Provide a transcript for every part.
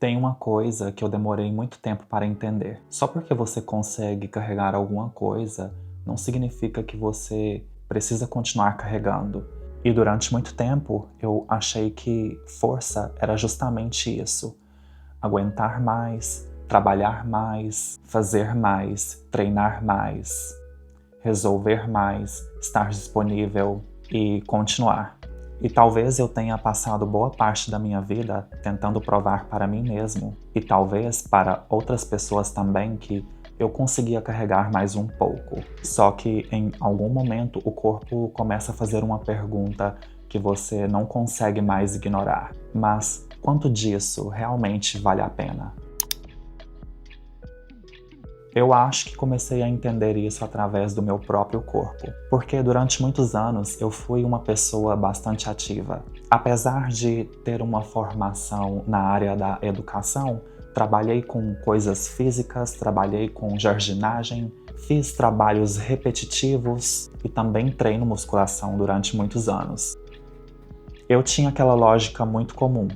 Tem uma coisa que eu demorei muito tempo para entender. Só porque você consegue carregar alguma coisa, não significa que você precisa continuar carregando. E durante muito tempo, eu achei que força era justamente isso. Aguentar mais, trabalhar mais, fazer mais, treinar mais, resolver mais, estar disponível e continuar. E talvez eu tenha passado boa parte da minha vida tentando provar para mim mesmo, e talvez para outras pessoas também, que eu conseguia carregar mais um pouco. Só que em algum momento o corpo começa a fazer uma pergunta que você não consegue mais ignorar. Mas quanto disso realmente vale a pena? Eu acho que comecei a entender isso através do meu próprio corpo, porque durante muitos anos eu fui uma pessoa bastante ativa. Apesar de ter uma formação na área da educação, trabalhei com coisas físicas, trabalhei com jardinagem, fiz trabalhos repetitivos e também treino musculação durante muitos anos. Eu tinha aquela lógica muito comum.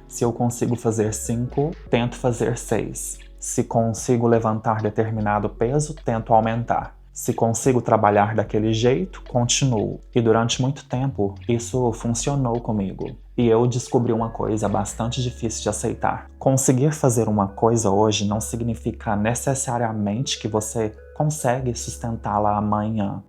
Se eu consigo fazer 5, tento fazer 6. Se consigo levantar determinado peso, tento aumentar. Se consigo trabalhar daquele jeito, continuo. E durante muito tempo, isso funcionou comigo. E eu descobri uma coisa bastante difícil de aceitar. Conseguir fazer uma coisa hoje não significa necessariamente que você consegue sustentá-la amanhã.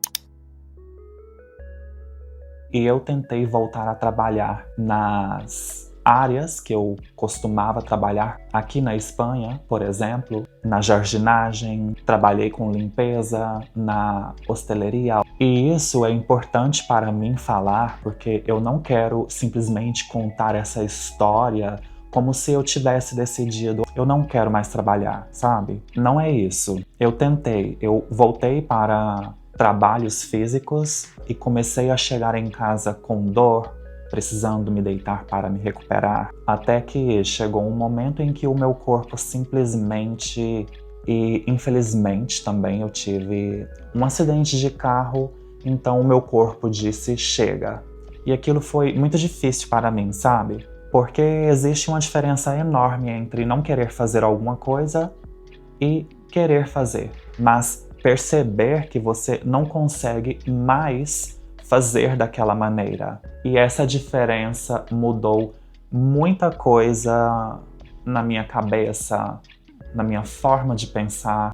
E eu tentei voltar a trabalhar nas áreas que eu costumava trabalhar aqui na Espanha, por exemplo, na jardinagem, trabalhei com limpeza, na hosteleria. E isso é importante para mim falar, porque eu não quero simplesmente contar essa história como se eu tivesse decidido, eu não quero mais trabalhar, sabe? Não é isso. Eu voltei para trabalhos físicos e comecei a chegar em casa com dor, precisando me deitar para me recuperar, até que chegou um momento em que o meu corpo simplesmente, e infelizmente também eu tive um acidente de carro, então o meu corpo disse chega. E aquilo foi muito difícil para mim, sabe? Porque existe uma diferença enorme entre não querer fazer alguma coisa e querer fazer, mas perceber que você não consegue mais fazer daquela maneira. E essa diferença mudou muita coisa na minha cabeça, na minha forma de pensar.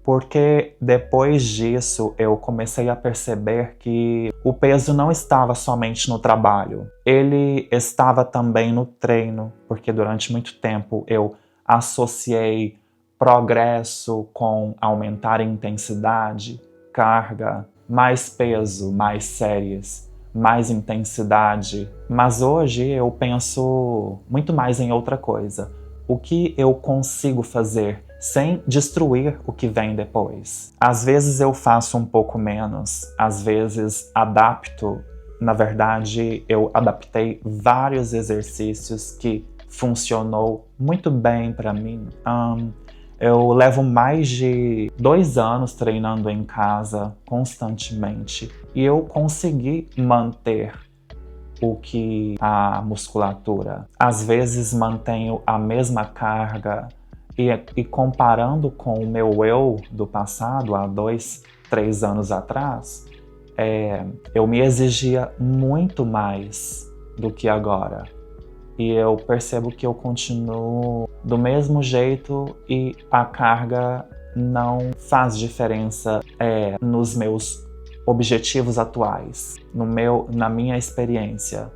Porque depois disso eu comecei a perceber que o peso não estava somente no trabalho, ele estava também no treino, porque durante muito tempo eu associei progresso com aumentar a intensidade, carga, mais peso, mais séries, mais intensidade. Mas hoje eu penso muito mais em outra coisa. O que eu consigo fazer sem destruir o que vem depois? Às vezes eu faço um pouco menos, às vezes adapto. Na verdade, eu adaptei vários exercícios que funcionou muito bem para mim. Eu levo mais de 2 anos treinando em casa constantemente e eu consegui manter o que a musculatura. Às vezes mantenho a mesma carga e comparando com o meu eu do passado, há 2, 3 anos atrás, eu me exigia muito mais do que agora. E eu percebo que eu continuo do mesmo jeito e a carga não faz diferença nos meus objetivos atuais, na minha experiência,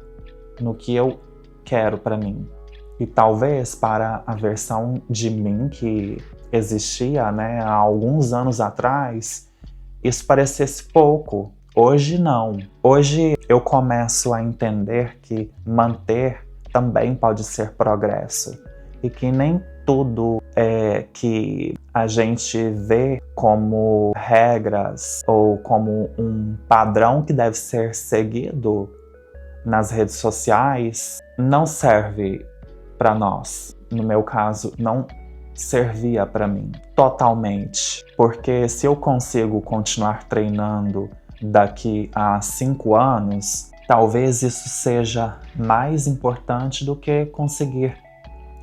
no que eu quero para mim. E talvez para a versão de mim que existia, há alguns anos atrás, isso parecesse pouco. Hoje não. Hoje eu começo a entender que manter também pode ser progresso e que nem tudo que a gente vê como regras ou como um padrão que deve ser seguido nas redes sociais não serve para nós. No meu caso, não servia para mim totalmente, porque se eu consigo continuar treinando daqui a 5 anos, talvez isso seja mais importante do que conseguir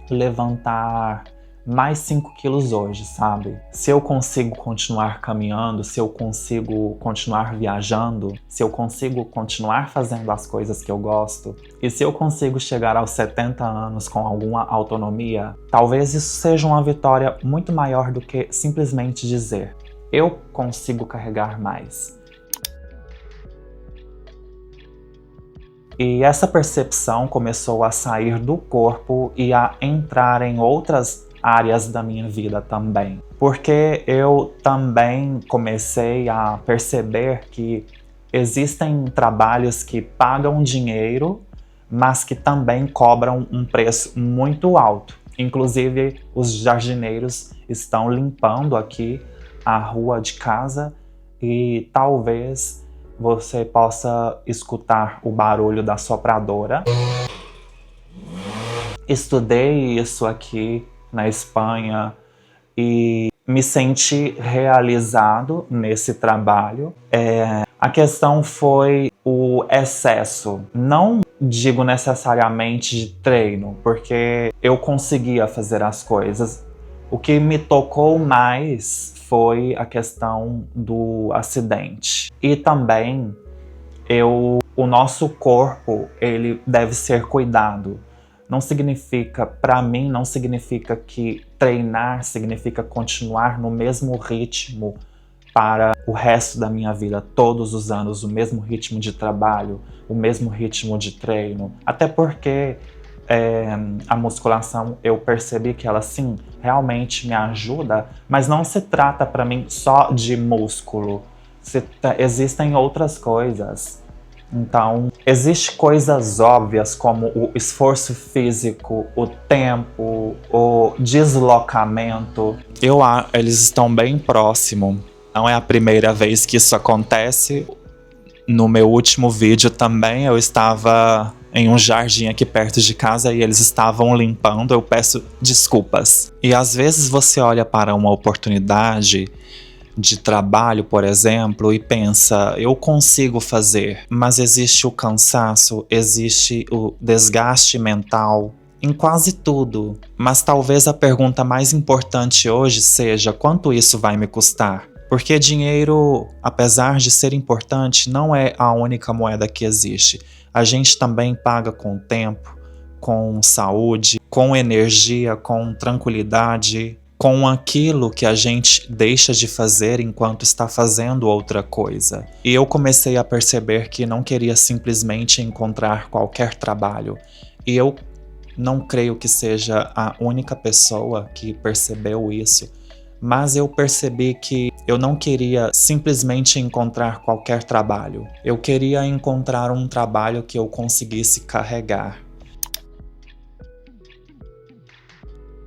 levantar mais 5 quilos hoje, sabe? Se eu consigo continuar caminhando, se eu consigo continuar viajando, se eu consigo continuar fazendo as coisas que eu gosto, e se eu consigo chegar aos 70 anos com alguma autonomia, talvez isso seja uma vitória muito maior do que simplesmente dizer: eu consigo carregar mais. E essa percepção começou a sair do corpo e a entrar em outras áreas da minha vida também. Porque eu também comecei a perceber que existem trabalhos que pagam dinheiro, mas que também cobram um preço muito alto. Inclusive, os jardineiros estão limpando aqui a rua de casa e talvez você possa escutar o barulho da sopradora. Estudei isso aqui na Espanha e me senti realizado nesse trabalho. A questão foi o excesso. Não digo necessariamente de treino, porque eu conseguia fazer as coisas. O que me tocou mais foi a questão do acidente. E também o nosso corpo, ele deve ser cuidado. Não significa, para mim, não significa que treinar significa continuar no mesmo ritmo para o resto da minha vida, todos os anos, o mesmo ritmo de trabalho, o mesmo ritmo de treino. Até porque a musculação, eu percebi que ela sim, realmente me ajuda, mas não se trata para mim só de músculo. Existem outras coisas. Então, existem coisas óbvias como o esforço físico, o tempo, o deslocamento. Eles estão bem próximos. Não é a primeira vez que isso acontece. No meu último vídeo também eu estava em um jardim aqui perto de casa e eles estavam limpando. Eu peço desculpas. E às vezes você olha para uma oportunidade de trabalho, por exemplo, e pensa: eu consigo fazer, mas existe o cansaço, existe o desgaste mental em quase tudo. Mas talvez a pergunta mais importante hoje seja: quanto isso vai me custar? Porque dinheiro, apesar de ser importante, não é a única moeda que existe. A gente também paga com tempo, com saúde, com energia, com tranquilidade, com aquilo que a gente deixa de fazer enquanto está fazendo outra coisa. E eu comecei a perceber que não queria simplesmente encontrar qualquer trabalho. E eu não creio que seja a única pessoa que percebeu isso. Mas eu percebi que eu não queria simplesmente encontrar qualquer trabalho. Eu queria encontrar um trabalho que eu conseguisse carregar.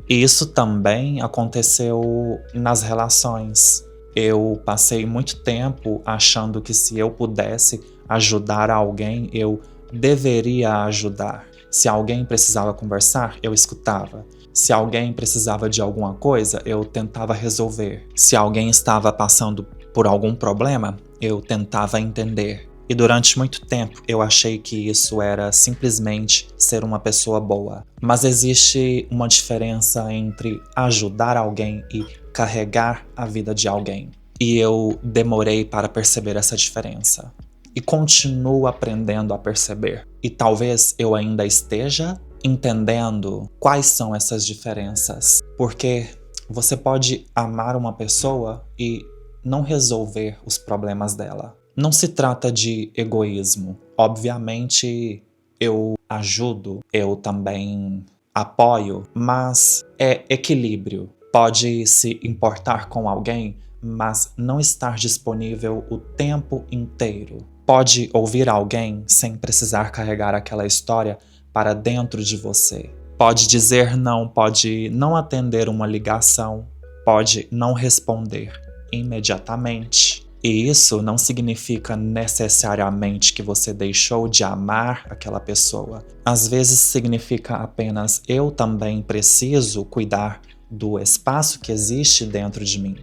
E isso também aconteceu nas relações. Eu passei muito tempo achando que se eu pudesse ajudar alguém, eu deveria ajudar. Se alguém precisava conversar, eu escutava. Se alguém precisava de alguma coisa, eu tentava resolver. Se alguém estava passando por algum problema, eu tentava entender. E durante muito tempo eu achei que isso era simplesmente ser uma pessoa boa. Mas existe uma diferença entre ajudar alguém e carregar a vida de alguém. E eu demorei para perceber essa diferença. E continuo aprendendo a perceber. E talvez eu ainda esteja entendendo quais são essas diferenças. Porque você pode amar uma pessoa e não resolver os problemas dela. Não se trata de egoísmo. Obviamente eu ajudo, eu também apoio, mas é equilíbrio. Pode se importar com alguém, mas não estar disponível o tempo inteiro. Pode ouvir alguém sem precisar carregar aquela história para dentro de você. Pode dizer não, pode não atender uma ligação, pode não responder imediatamente. E isso não significa necessariamente que você deixou de amar aquela pessoa. Às vezes significa apenas: eu também preciso cuidar do espaço que existe dentro de mim.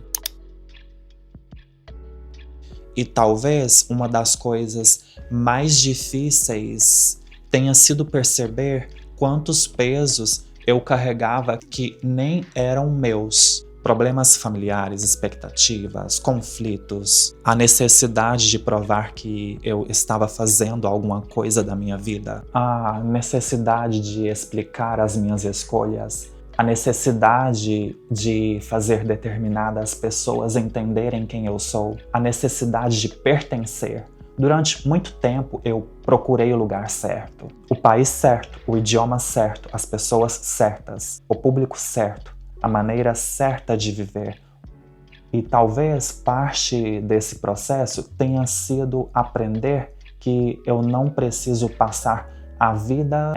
E talvez uma das coisas mais difíceis tenha sido perceber quantos pesos eu carregava que nem eram meus. Problemas familiares, expectativas, conflitos, a necessidade de provar que eu estava fazendo alguma coisa da minha vida, a necessidade de explicar as minhas escolhas, a necessidade de fazer determinadas pessoas entenderem quem eu sou, a necessidade de pertencer. Durante muito tempo eu procurei o lugar certo, o país certo, o idioma certo, as pessoas certas, o público certo, a maneira certa de viver. E talvez parte desse processo tenha sido aprender que eu não preciso passar a vida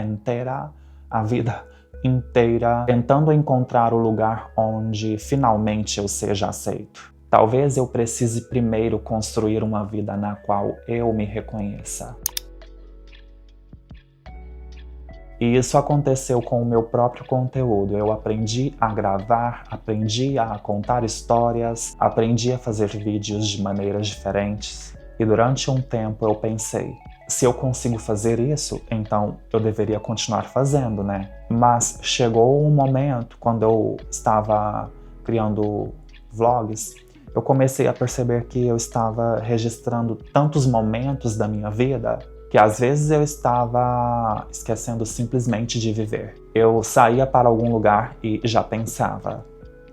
inteira tentando encontrar o lugar onde finalmente eu seja aceito. Talvez eu precise primeiro construir uma vida na qual eu me reconheça. E isso aconteceu com o meu próprio conteúdo. Eu aprendi a gravar, aprendi a contar histórias, aprendi a fazer vídeos de maneiras diferentes. E durante um tempo eu pensei, se eu consigo fazer isso, então eu deveria continuar fazendo, né? Mas chegou um momento, quando eu estava criando vlogs, eu comecei a perceber que eu estava registrando tantos momentos da minha vida que às vezes eu estava esquecendo simplesmente de viver. Eu saía para algum lugar e já pensava,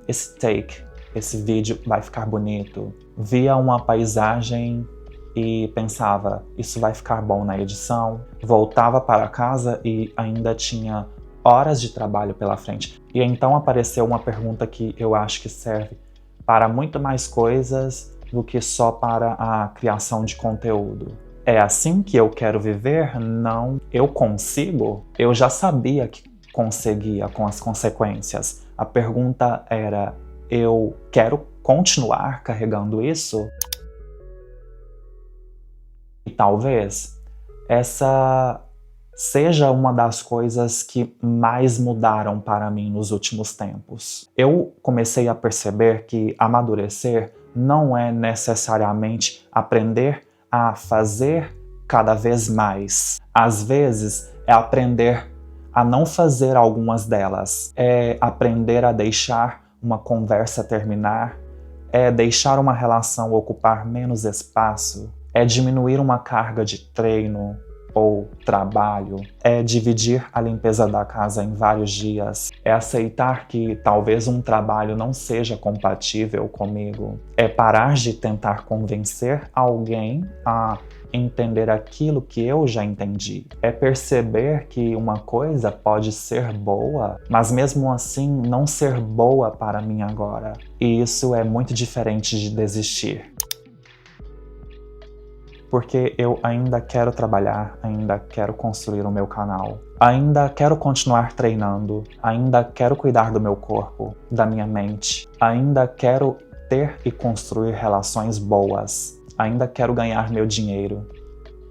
esse vídeo vai ficar bonito. Via uma paisagem e pensava, isso vai ficar bom na edição. Voltava para casa e ainda tinha horas de trabalho pela frente. E então apareceu uma pergunta que eu acho que serve para muito mais coisas do que só para a criação de conteúdo. É assim que eu quero viver? Não. Eu consigo? Eu já sabia que conseguia com as consequências. A pergunta era, eu quero continuar carregando isso? E talvez essa seja uma das coisas que mais mudaram para mim nos últimos tempos. Eu comecei a perceber que amadurecer não é necessariamente aprender a fazer cada vez mais. Às vezes é aprender a não fazer algumas delas. É aprender a deixar uma conversa terminar. É deixar uma relação ocupar menos espaço. É diminuir uma carga de treino ou trabalho. É dividir a limpeza da casa em vários dias. É aceitar que talvez um trabalho não seja compatível comigo. É parar de tentar convencer alguém a entender aquilo que eu já entendi. É perceber que uma coisa pode ser boa, mas mesmo assim não ser boa para mim agora. E isso é muito diferente de desistir. Porque eu ainda quero trabalhar, ainda quero construir o meu canal, ainda quero continuar treinando, ainda quero cuidar do meu corpo, da minha mente, ainda quero ter e construir relações boas, ainda quero ganhar meu dinheiro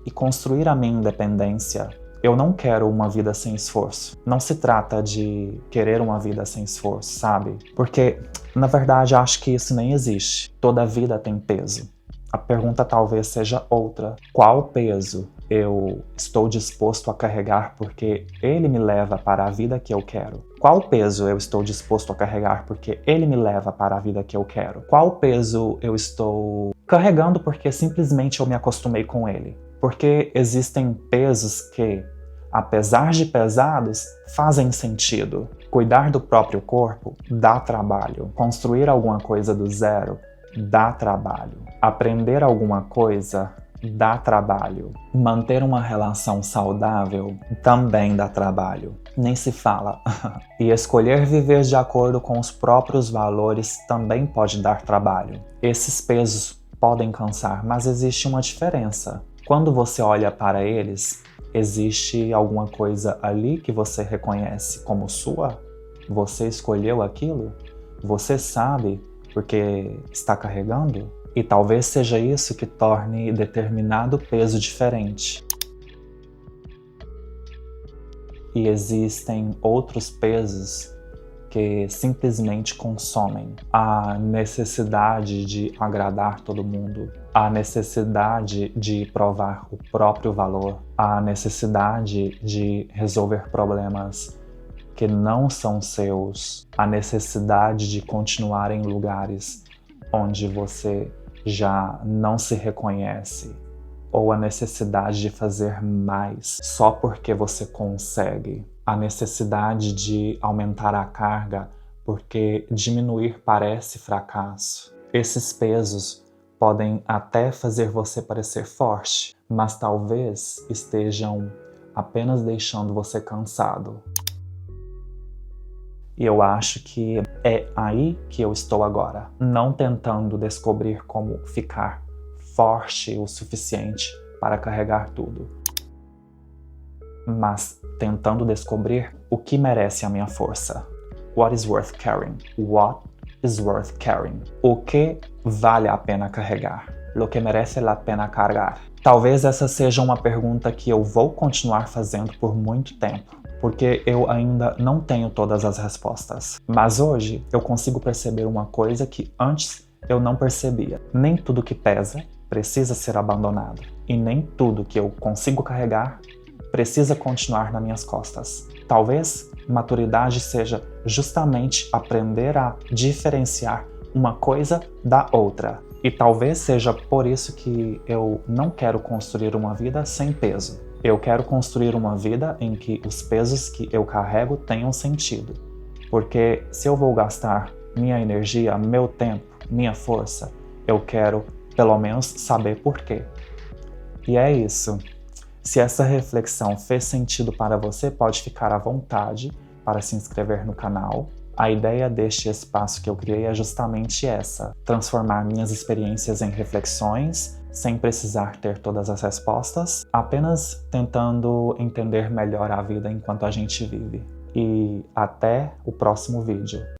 e construir a minha independência. Eu não quero uma vida sem esforço. Não se trata de querer uma vida sem esforço, sabe? Porque, na verdade, acho que isso nem existe. Toda vida tem peso. A pergunta talvez seja outra. Qual peso eu estou disposto a carregar porque ele me leva para a vida que eu quero? Qual peso eu estou disposto a carregar porque ele me leva para a vida que eu quero? Qual peso eu estou carregando porque simplesmente eu me acostumei com ele? Porque existem pesos que, apesar de pesados, fazem sentido. Cuidar do próprio corpo dá trabalho. Construir alguma coisa do zero dá trabalho. Aprender alguma coisa dá trabalho. Manter uma relação saudável também dá trabalho. Nem se fala. E escolher viver de acordo com os próprios valores também pode dar trabalho. Esses pesos podem cansar, mas existe uma diferença. Quando você olha para eles, existe alguma coisa ali que você reconhece como sua? Você escolheu aquilo? Você sabe porque está carregando? E talvez seja isso que torne determinado peso diferente. E existem outros pesos que simplesmente consomem. A necessidade de agradar todo mundo, a necessidade de provar o próprio valor, a necessidade de resolver problemas que não são seus, a necessidade de continuar em lugares onde você já não se reconhece, ou a necessidade de fazer mais só porque você consegue, a necessidade de aumentar a carga porque diminuir parece fracasso. Esses pesos podem até fazer você parecer forte, mas talvez estejam apenas deixando você cansado. E eu acho que é aí que eu estou agora, não tentando descobrir como ficar forte o suficiente para carregar tudo, mas tentando descobrir o que merece a minha força. What is worth carrying? What is worth carrying? O que vale a pena carregar? Lo que merece la pena cargar? Talvez essa seja uma pergunta que eu vou continuar fazendo por muito tempo, porque eu ainda não tenho todas as respostas. Mas hoje eu consigo perceber uma coisa que antes eu não percebia. Nem tudo que pesa precisa ser abandonado, e nem tudo que eu consigo carregar precisa continuar nas minhas costas. Talvez maturidade seja justamente aprender a diferenciar uma coisa da outra. E talvez seja por isso que eu não quero construir uma vida sem peso. Eu quero construir uma vida em que os pesos que eu carrego tenham sentido. Porque se eu vou gastar minha energia, meu tempo, minha força, eu quero pelo menos saber por quê. E é isso. Se essa reflexão fez sentido para você, pode ficar à vontade para se inscrever no canal. A ideia deste espaço que eu criei é justamente essa: transformar minhas experiências em reflexões, sem precisar ter todas as respostas, apenas tentando entender melhor a vida enquanto a gente vive. E até o próximo vídeo.